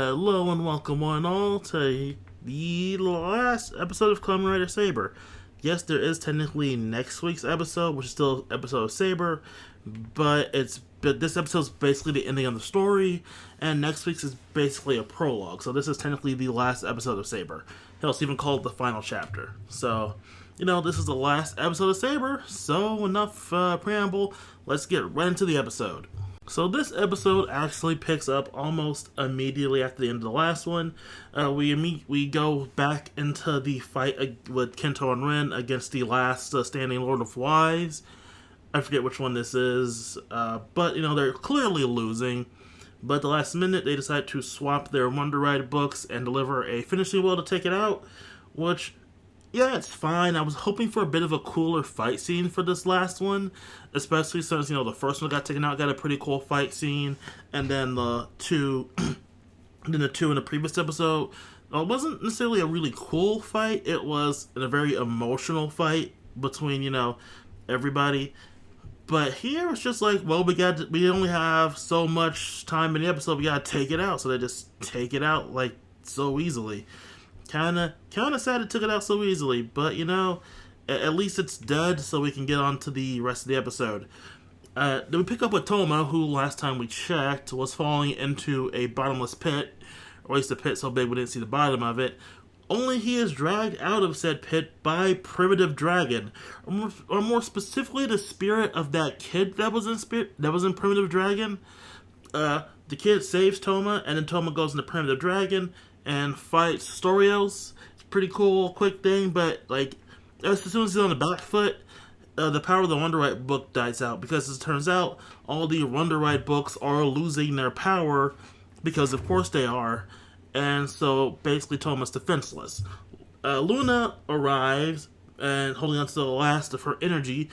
Hello and welcome one all to the last episode of Kamen Rider Saber. Yes, there is technically next week's episode, which is still an episode of Saber, but this episode is basically the ending of the story, and next week's is basically a prologue. So this is technically the last episode of Saber. He'll even call it the final chapter. So, this is the last episode of Saber. So enough preamble. Let's get right into the episode. So this episode actually picks up almost immediately after the end of the last one. We go back into the fight with Kento and Ren against the last standing Lord of Wise. I forget which one this is, but they're clearly losing. But at the last minute, they decide to swap their Wonder Ride books and deliver a finishing blow to take it out, which, yeah, it's fine. I was hoping for a bit of a cooler fight scene for this last one, especially since, the first one got taken out, got a pretty cool fight scene, and then the two in the previous episode, it wasn't necessarily a really cool fight. It was a very emotional fight between, everybody. But here it's just like, well, we only have so much time in the episode, we gotta take it out, so they just take it out, like, so easily. Kinda sad it took it out so easily, but at least it's dead, so we can get on to the rest of the episode. Then we pick up with Toma, who last time we checked was falling into a bottomless pit, or at least a pit so big we didn't see the bottom of it. Only he is dragged out of said pit by Primitive Dragon, or more specifically, the spirit of that kid that was in Primitive Dragon. The kid saves Toma, and then Toma goes into Primitive Dragon and fights Storios. It's a pretty cool, quick thing, but as soon as he's on the back foot, the power of the Wonder Ride book dies out, because as it turns out, all the Wonder Ride books are losing their power, because of course they are, and so basically Toma's defenseless. Luna arrives and holding on to the last of her energy,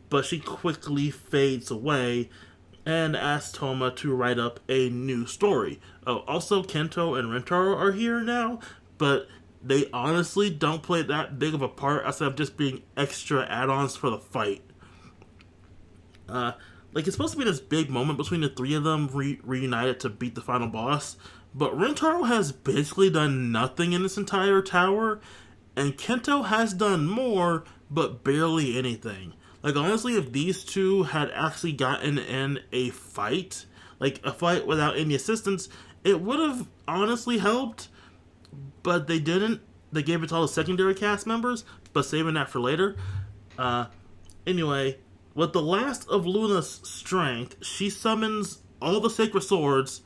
but she quickly fades away and asks Toma to write up a new story. Also, Kento and Rentaro are here now, but they honestly don't play that big of a part outside of just being extra add-ons for the fight. It's supposed to be this big moment between the three of them reunited to beat the final boss, but Rentaro has basically done nothing in this entire tower, and Kento has done more, but barely anything. Honestly, if these two had actually gotten in a fight without any assistance, it would have honestly helped, but they didn't. They gave it to all the secondary cast members, but saving that for later. Anyway, with the last of Luna's strength, she summons all the sacred swords,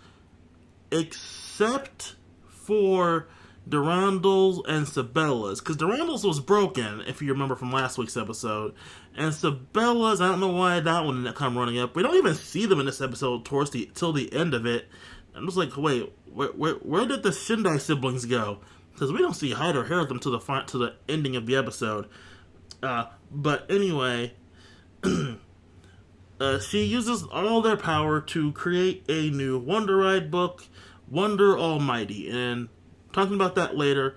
except for Durandal's and Sabella's, because Durandal's was broken, if you remember from last week's episode, and Sabella's, I don't know why that one didn't come running up. We don't even see them in this episode till the end of it. I'm just like, wait, where did the Shindai siblings go? Because we don't see hide or hair of them to the ending of the episode. But anyway, she uses all their power to create a new Wonder Ride book, Wonder Almighty, and talking about that later.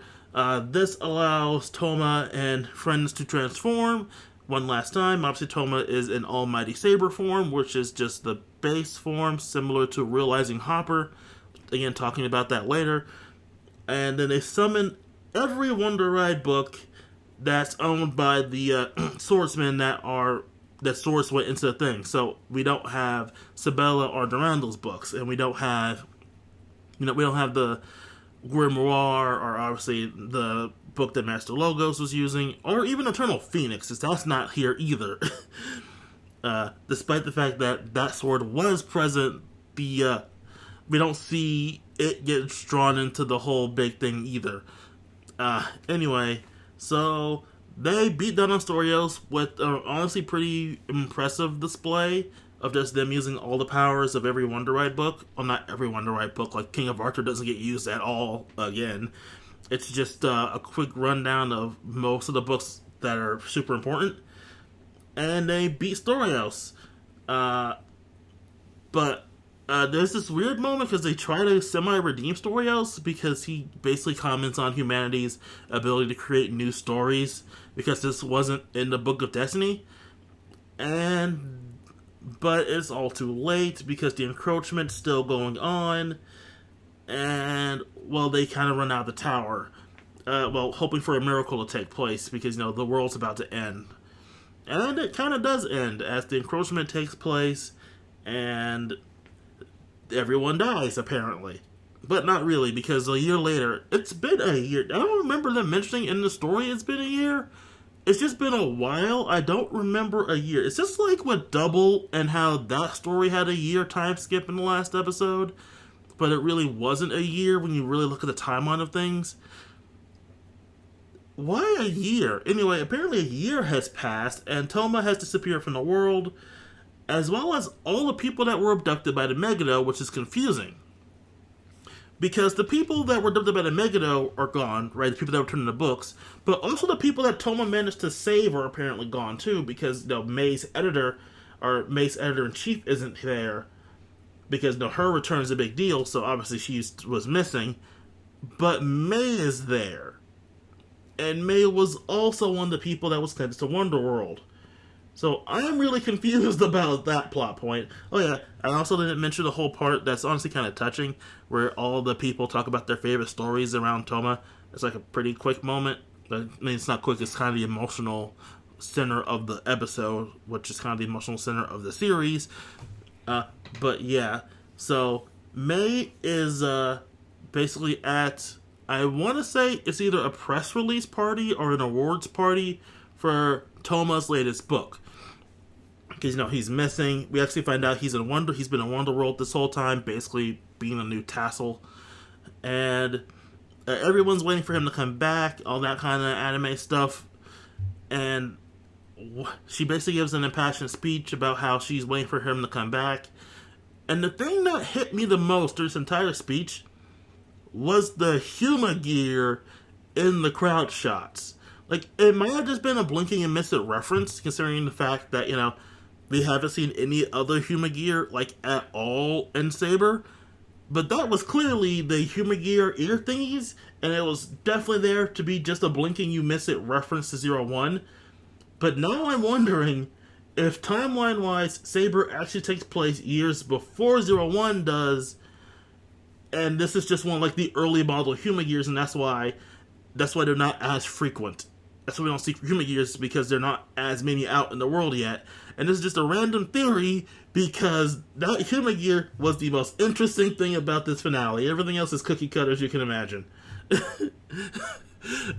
This allows Toma and friends to transform one last time. Obviously, Toma is in Almighty Saber form, which is just the base form, similar to Realizing Hopper. Again, talking about that later. And then they summon every Wonder Ride book that's owned by the swordsmen that swords went into the thing. So we don't have Sabella or Durandal's books, and we don't have the Grimoire, or obviously the book that Master Logos was using, or even Eternal Phoenix, because that's not here either. Despite the fact that that sword was present, we don't see it get drawn into the whole big thing either. Anyway, so they beat down on Storios with an honestly pretty impressive display of just them using all the powers of every Wonder Ride book. Well, not every Wonder Ride book, like King of Arthur doesn't get used at all again. It's just a quick rundown of most of the books that are super important. And they beat Storios. But there's this weird moment because they try to semi-redeem Storios, because he basically comments on humanity's ability to create new stories, because this wasn't in the Book of Destiny. But it's all too late, because the encroachment's still going on, and while they kind of run out of the tower. Hoping for a miracle to take place because, the world's about to end. And it kind of does end as the encroachment takes place and everyone dies, apparently. But not really, because a year later, it's been a year. I don't remember them mentioning in the story it's been a year. It's just been a while. I don't remember a year. It's just like with Double and how that story had a year time skip in the last episode. But it really wasn't a year when you really look at the timeline of things. Why a year? Anyway, apparently a year has passed and Toma has disappeared from the world, as well as all the people that were abducted by the Megiddo, which is confusing. Because the people that were abducted by the Megiddo are gone, right? The people that were turned into books, but also the people that Toma managed to save are apparently gone too, because May's editor, or May's editor-in-chief isn't there, because her return is a big deal, so obviously she was missing, but May is there. And May was also one of the people that was connected to Wonderworld. So I'm really confused about that plot point. Oh yeah, I also didn't mention the whole part that's honestly kind of touching, where all the people talk about their favorite stories around Toma. It's like a pretty quick moment. I mean, it's not quick, it's kind of the emotional center of the episode, which is kind of the emotional center of the series. But yeah, so May is basically at... I want to say it's either a press release party or an awards party for Toma's latest book. Because, he's missing. We actually find out he's been in Wonderworld this whole time, basically being a new tassel. And everyone's waiting for him to come back, all that kind of anime stuff. And she basically gives an impassioned speech about how she's waiting for him to come back. And the thing that hit me the most through this entire speech was the Huma gear in the crowd shots. Like, it might have just been a blinking and miss it reference, considering the fact that, we haven't seen any other Huma gear, at all in Saber. But that was clearly the Huma gear ear thingies, and it was definitely there to be just a blinking you miss it reference to 01. But now I'm wondering if timeline-wise, Saber actually takes place years before 01 does, and this is just one of the early model Huma gears, and that's why they're not as frequent. That's why we don't see Huma gears, because they're not as many out in the world yet. And this is just a random theory, because that Huma gear was the most interesting thing about this finale. Everything else is cookie cutter, as you can imagine.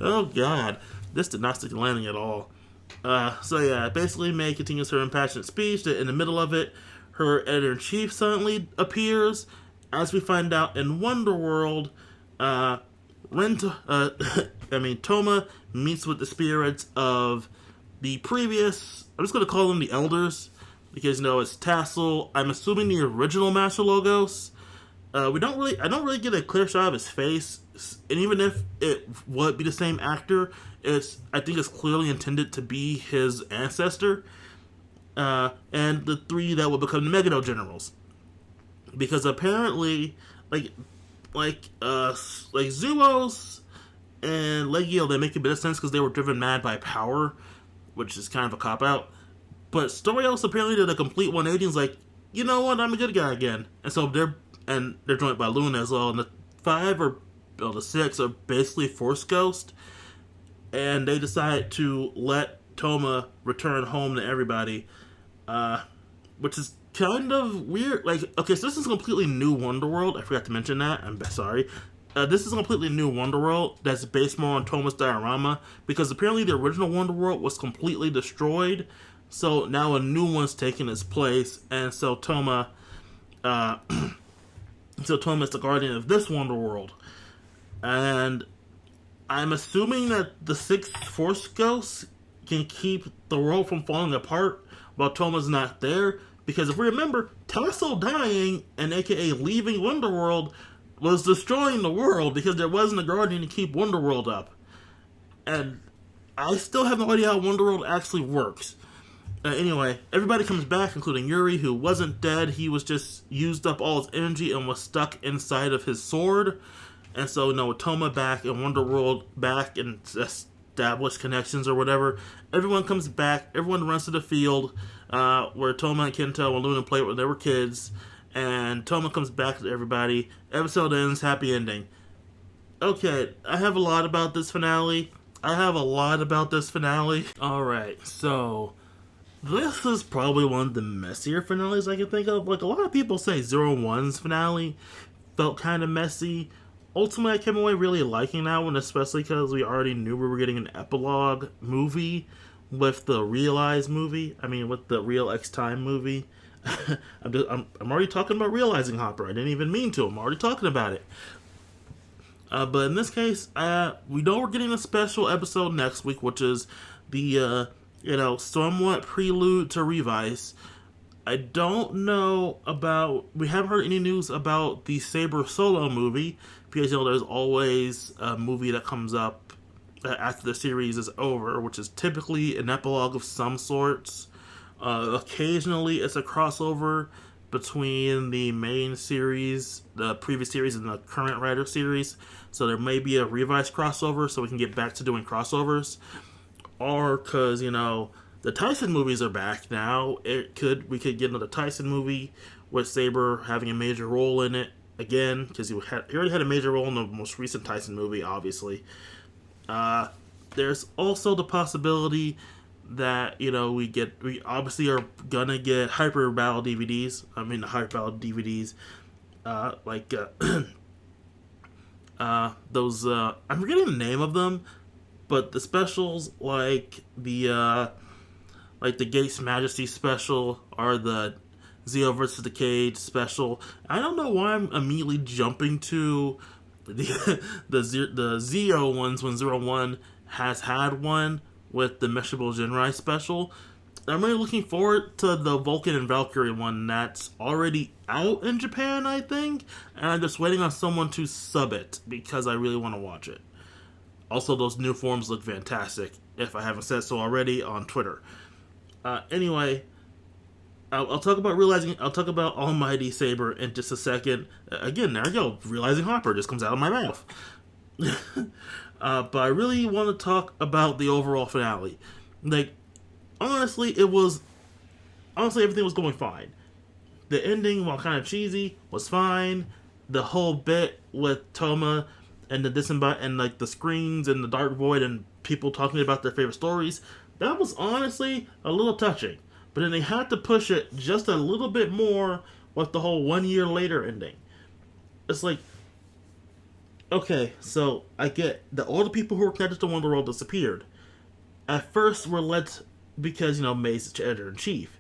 Oh god, this did not stick the landing at all. So yeah, basically May continues her impassioned speech. That in the middle of it, her editor-in-chief suddenly appears. As we find out in Wonderworld, Toma meets with the spirits of the previous... I'm just going to call them the Elders, because, it's Tassel. I'm assuming the original Master Logos. I don't really get a clear shot of his face, and even if it would be the same actor, I think it's clearly intended to be his ancestor, and the three that will become the Megiddo Generals. Because apparently, Zuos and Legio, they make a bit of sense because they were driven mad by power, which is kind of a cop-out. But Storios apparently did a complete 180 and is like, you know what, I'm a good guy again. And so they're joined by Luna as well. And the 6 are basically Force Ghost. And they decide to let Toma return home to everybody, which is kind of weird. Okay, so this is a completely new Wonderworld. I forgot to mention that. I'm sorry. This is a completely new Wonderworld that's based more on Toma's diorama, because apparently the original Wonderworld was completely destroyed. So now a new one's taking its place, and so Toma is the guardian of this Wonderworld. And I'm assuming that the 6 Force Ghosts can keep the world from falling apart while Toma's not there. Because if we remember, Tassel dying and aka leaving Wonderworld was destroying the world, because there wasn't a guardian to keep Wonderworld up. And I still have no idea how Wonderworld actually works. Anyway, everybody comes back, including Yuri, who wasn't dead. He was just used up all his energy and was stuck inside of his sword. And so, with Toma back and Wonderworld back and established connections or whatever, everyone comes back. Everyone runs to the field where Toma and Kento and Luna played when they were kids. And Toma comes back to everybody. Episode ends, happy ending. Okay, I have a lot about this finale. Alright, so this is probably one of the messier finales I can think of. Like, a lot of people say Zero One's finale felt kind of messy. Ultimately, I came away really liking that one, especially because we already knew we were getting an epilogue movie with the Realize movie. I mean, with the Real X Time movie. I'm already talking about realizing Hopper. I didn't even mean to. I'm already talking about it. But in this case, we know we're getting a special episode next week, which is the somewhat prelude to Revice. I don't know about. We haven't heard any news about the Saber solo movie because there's always a movie that comes up after the series is over, which is typically an epilogue of some sorts. Occasionally, it's a crossover between the main series, the previous series, and the current writer series. So there may be a Revice crossover, so we can get back to doing crossovers. Or because the Tyson movies are back now, we could get another Tyson movie with Saber having a major role in it again, because he already had a major role in the most recent Tyson movie, obviously. There's also the possibility that we obviously are gonna get Hyper Battle DVDs. I mean, the Hyper Battle DVDs, like those. I'm forgetting the name of them, but the specials like the Gates Majesty special or the Zeo versus the Cage special. I don't know why I'm immediately jumping to the Zeo ones when Zero One has had one with the Meshable Jinrai special. I'm really looking forward to the Vulcan and Valkyrie one that's already out in Japan, I think, and I'm just waiting on someone to sub it because I really want to watch it. Also, those new forms look fantastic, if I haven't said so already on Twitter. Anyway, I'll talk about Almighty Saber in just a second. Again, there I go. Realizing Hopper just comes out of my mouth. But I really want to talk about the overall finale. Like, honestly, everything was going fine. The ending, while kind of cheesy, was fine. The whole bit with Toma and the the screens and the dark void and people talking about their favorite stories, that was honestly a little touching. But then they had to push it just a little bit more with the whole 1 year later ending. It's like, okay, so I get that all the people who were connected to Wonderworld disappeared. At first, we're led because, May's editor-in-chief.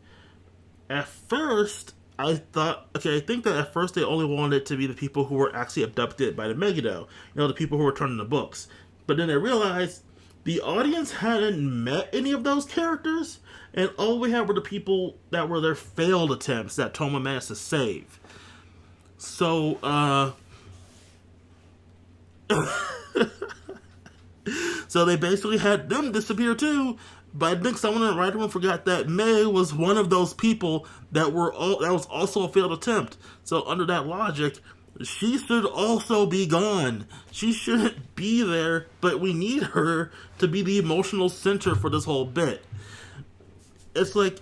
At first, I think that at first they only wanted it to be the people who were actually abducted by the Megiddo. The people who were turning the books. But then they realized the audience hadn't met any of those characters, and all we had were the people that were their failed attempts that Toma managed to save. So, so they basically had them disappear too. But I think someone in the writing room forgot that May was one of those people that was also a failed attempt. So under that logic, she should also be gone. She shouldn't be there, but we need her to be the emotional center for this whole bit. It's like,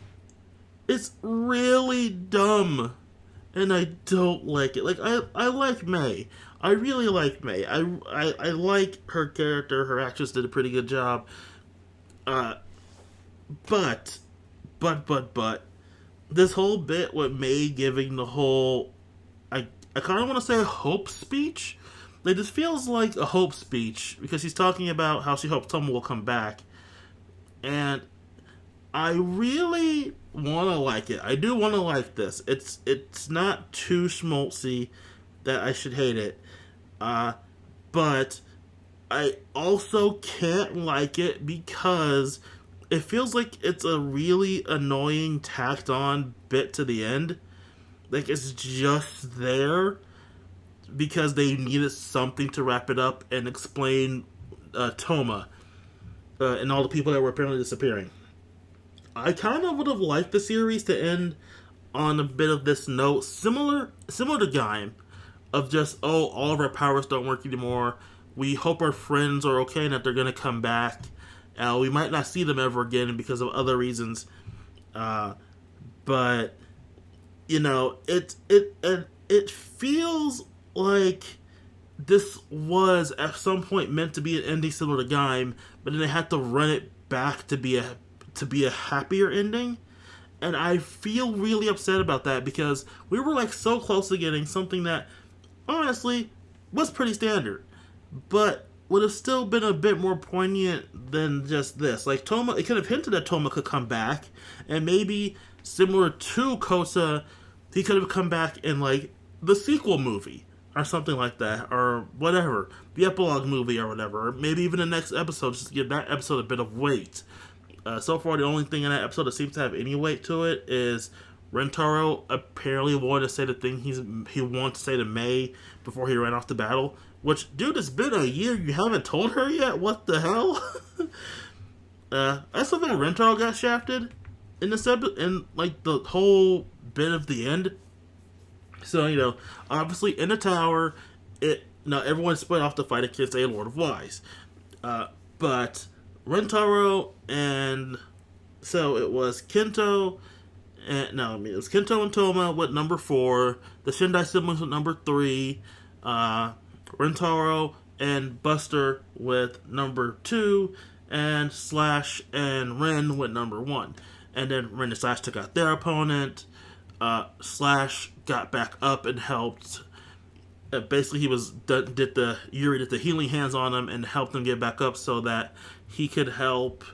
it's really dumb, and I don't like it. Like, I like May. I really like May. I like her character. Her actress did a pretty good job. But, this whole bit with May giving the whole, I kind of want to say hope speech. Like, this feels like a hope speech because she's talking about how she hopes Toma will come back. And I really want to like it. I do want to like this. It's not too schmaltzy that I should hate it. But I also can't like it because it feels like it's a really annoying, tacked on bit to the end. Like, it's just there because they needed something to wrap it up and explain Toma and all the people that were apparently disappearing. I kind of would have liked the series to end on a bit of this note, similar to Gaim, of just, all of our powers don't work anymore. We hope our friends are okay and that they're going to come back. We might not see them ever again because of other reasons. But, it feels like this was at some point meant to be an ending similar to Gaim, but then they had to run it back to be a happier ending. And I feel really upset about that because we were like so close to getting something that honestly was pretty standard, but would have still been a bit more poignant than just this. Like Toma, it could have hinted that Toma could come back, and maybe similar to Kosa, he could have come back in like the sequel movie or something like that, or whatever, the epilogue movie or whatever, or maybe even the next episode, just to give that episode a bit of weight. So far, the only thing in that episode that seems to have any weight to it is Rentaro apparently wanted to say the thing he wanted to say to May before he ran off to battle. Which, dude, it's been a year. You haven't told her yet? What the hell? I still think Rentaro got shafted in this episode, in like the whole bit of the end. So, you know, obviously in the tower, now everyone split off to fight against a Lord of Lies. But Rentaro and so it was Kento and it was Kento and Toma with number 4, the Shindai siblings with number 3, Rentaro and Buster with number 2, and Slash and Ren with number 1. And then Ren and Slash took out their opponent. Slash got back up and helped. Basically, Yuri did the healing hands on him and helped him get back up so that he could help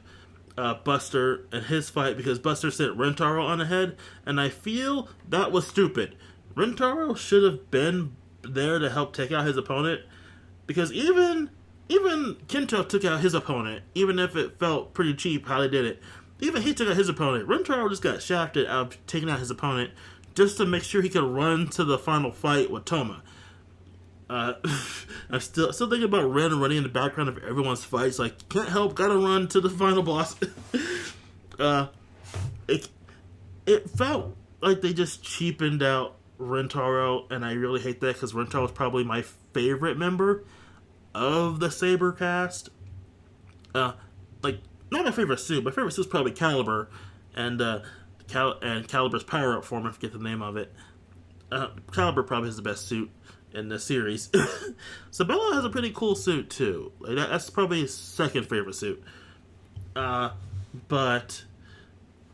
Buster in his fight, because Buster sent Rentaro on ahead, and I feel that was stupid. Rentaro should have been there to help take out his opponent, because even Kento took out his opponent, even if it felt pretty cheap how they did it. Even he took out his opponent. Rentaro just got shafted out of taking out his opponent just to make sure he could run to the final fight with Toma. I'm still thinking about Ren running in the background of everyone's fights. Like, can't help, gotta run to the final boss. It felt like they just cheapened out Rentaro, and I really hate that because Rentaro is probably my favorite member of the Saber cast. Like, not my favorite suit. My favorite suit is probably Caliber, and Caliber's power up form. I forget the name of it. Caliber probably has the best suit in the series. Sabella has a pretty cool suit too. Like that's probably his second favorite suit. But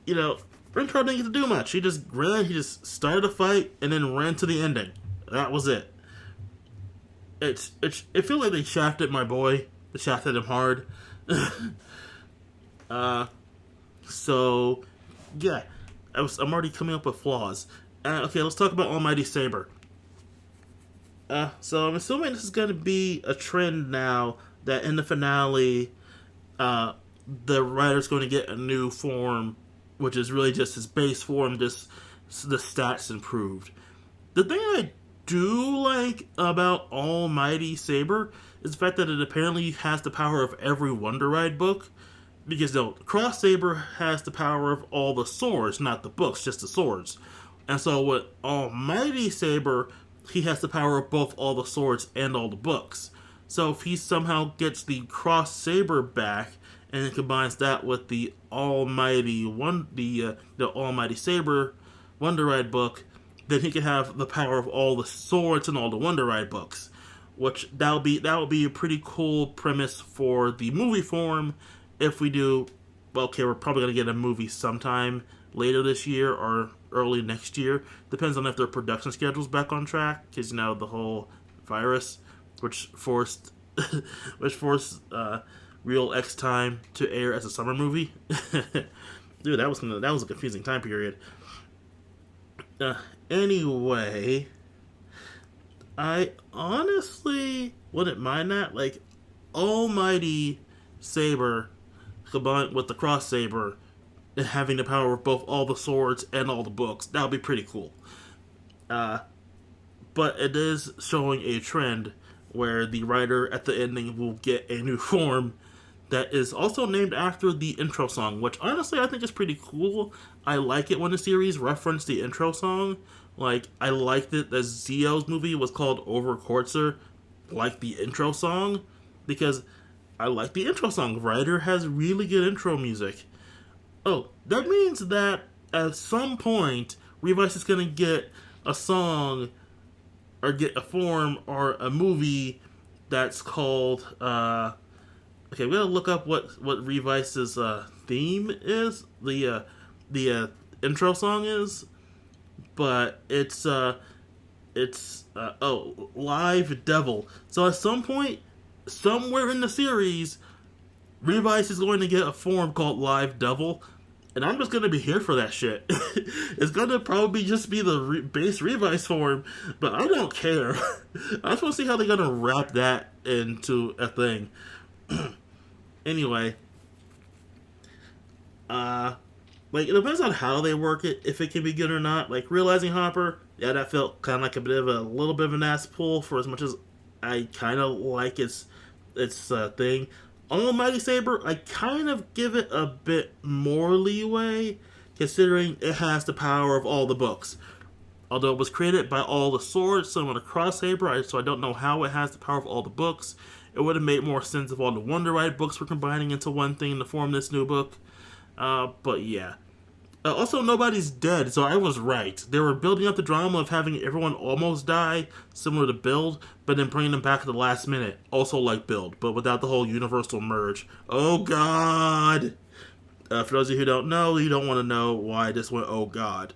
you know, Rentaro didn't get to do much. He just ran. He just started a fight and then ran to the ending. That was it. It feels like they shafted my boy. They shafted him hard. So yeah, I'm already coming up with flaws. Okay, let's talk about Almighty Saber. So I'm assuming this is going to be a trend now that in the finale, the writer's going to get a new form, which is really just his base form, just the stats improved. The thing I do like about Almighty Saber is the fact that it apparently has the power of every Wonder Ride book. Because Cross Saber has the power of all the swords, not the books, just the swords. And so with Almighty Saber, he has the power of both all the swords and all the books. So if he somehow gets the Cross Saber back and then combines that with the Almighty Almighty Saber Wonder Ride book, then he can have the power of all the swords and all the Wonder Ride books. Which that would be a pretty cool premise for the movie form. If we do, well, okay, we're probably going to get a movie sometime later this year or early next year. Depends on if their production schedule's back on track, because, you know, the whole virus, which forced Real X Time to air as a summer movie. Dude, that was a confusing time period. Anyway, I honestly wouldn't mind that. Like, Almighty Saber combined with the Cross Saber and having the power of both all the swords and all the books, that would be pretty cool. But it is showing a trend where the writer at the ending will get a new form that is also named after the intro song, which honestly I think is pretty cool. I like it when the series reference the intro song. Like, I liked it that Zio's movie was called Over Quartzer, like the intro song, because I like the intro song. Writer has really good intro music. Oh, that means that at some point, Revice is going to get a song or get a form or a movie that's called. Okay, we gotta look up what Revice's theme is. The intro song is, but it's Live Devil. So at some point, somewhere in the series, Revice is going to get a form called Live Devil, and I'm just gonna be here for that shit. It's gonna probably just be the base Revice form, but I don't care. I just want to see how they're gonna wrap that into a thing. Anyway, like, it depends on how they work it, if it can be good or not. Like, realizing Hopper, yeah, that felt kind of like a little bit of an ass pull, for as much as I kind of like its thing. Almighty Saber, I kind of give it a bit more leeway, considering it has the power of all the books. Although it was created by all the swords, similar to Cross Saber, so I don't know how it has the power of all the books. It would have made more sense if all the Wonder Ride books were combining into one thing to form this new book. But yeah. Also, nobody's dead, so I was right. They were building up the drama of having everyone almost die, similar to Build, but then bringing them back at the last minute, also like Build, but without the whole universal merge. Oh god! For those of you who don't know, you don't want to know why this went oh god.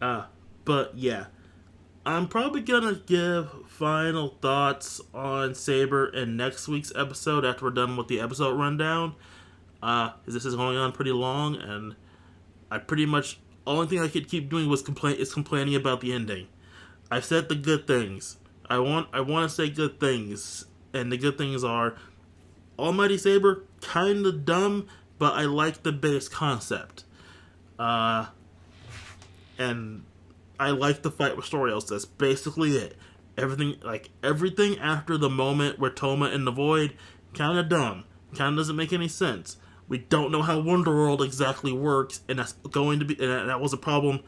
But yeah. I'm probably gonna give final thoughts on Saber in next week's episode after we're done with the episode rundown. This is going on pretty long, and I pretty much only thing I could keep doing was complaining about the ending. I've said the good things. I want to say good things, and the good things are Almighty Saber, kind of dumb, but I like the base concept. And I like the fight with Storios. That's basically it. Everything after the moment where Toma in the Void, kind of dumb. Kind of doesn't make any sense. We don't know how Wonderworld exactly works, and that's going to be, and that was a problem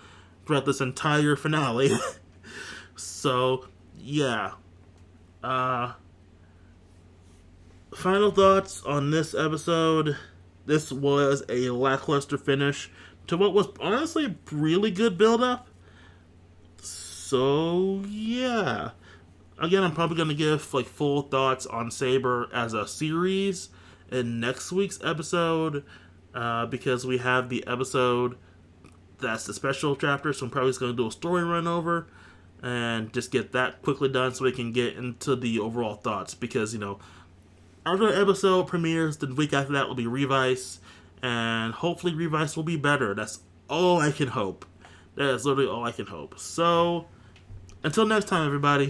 throughout this entire finale. So, yeah. Final thoughts on this episode. This was a lackluster finish to what was honestly a really good build-up. So, yeah. Again, I'm probably going to give full thoughts on Saber as a series in next week's episode, because we have the episode that's the special chapter, so I'm probably just going to do a story run over and just get that quickly done so we can get into the overall thoughts, because, after the episode premieres, the week after that will be Revice, and hopefully Revice will be better. That's all I can hope. That is literally all I can hope. So, until next time, everybody.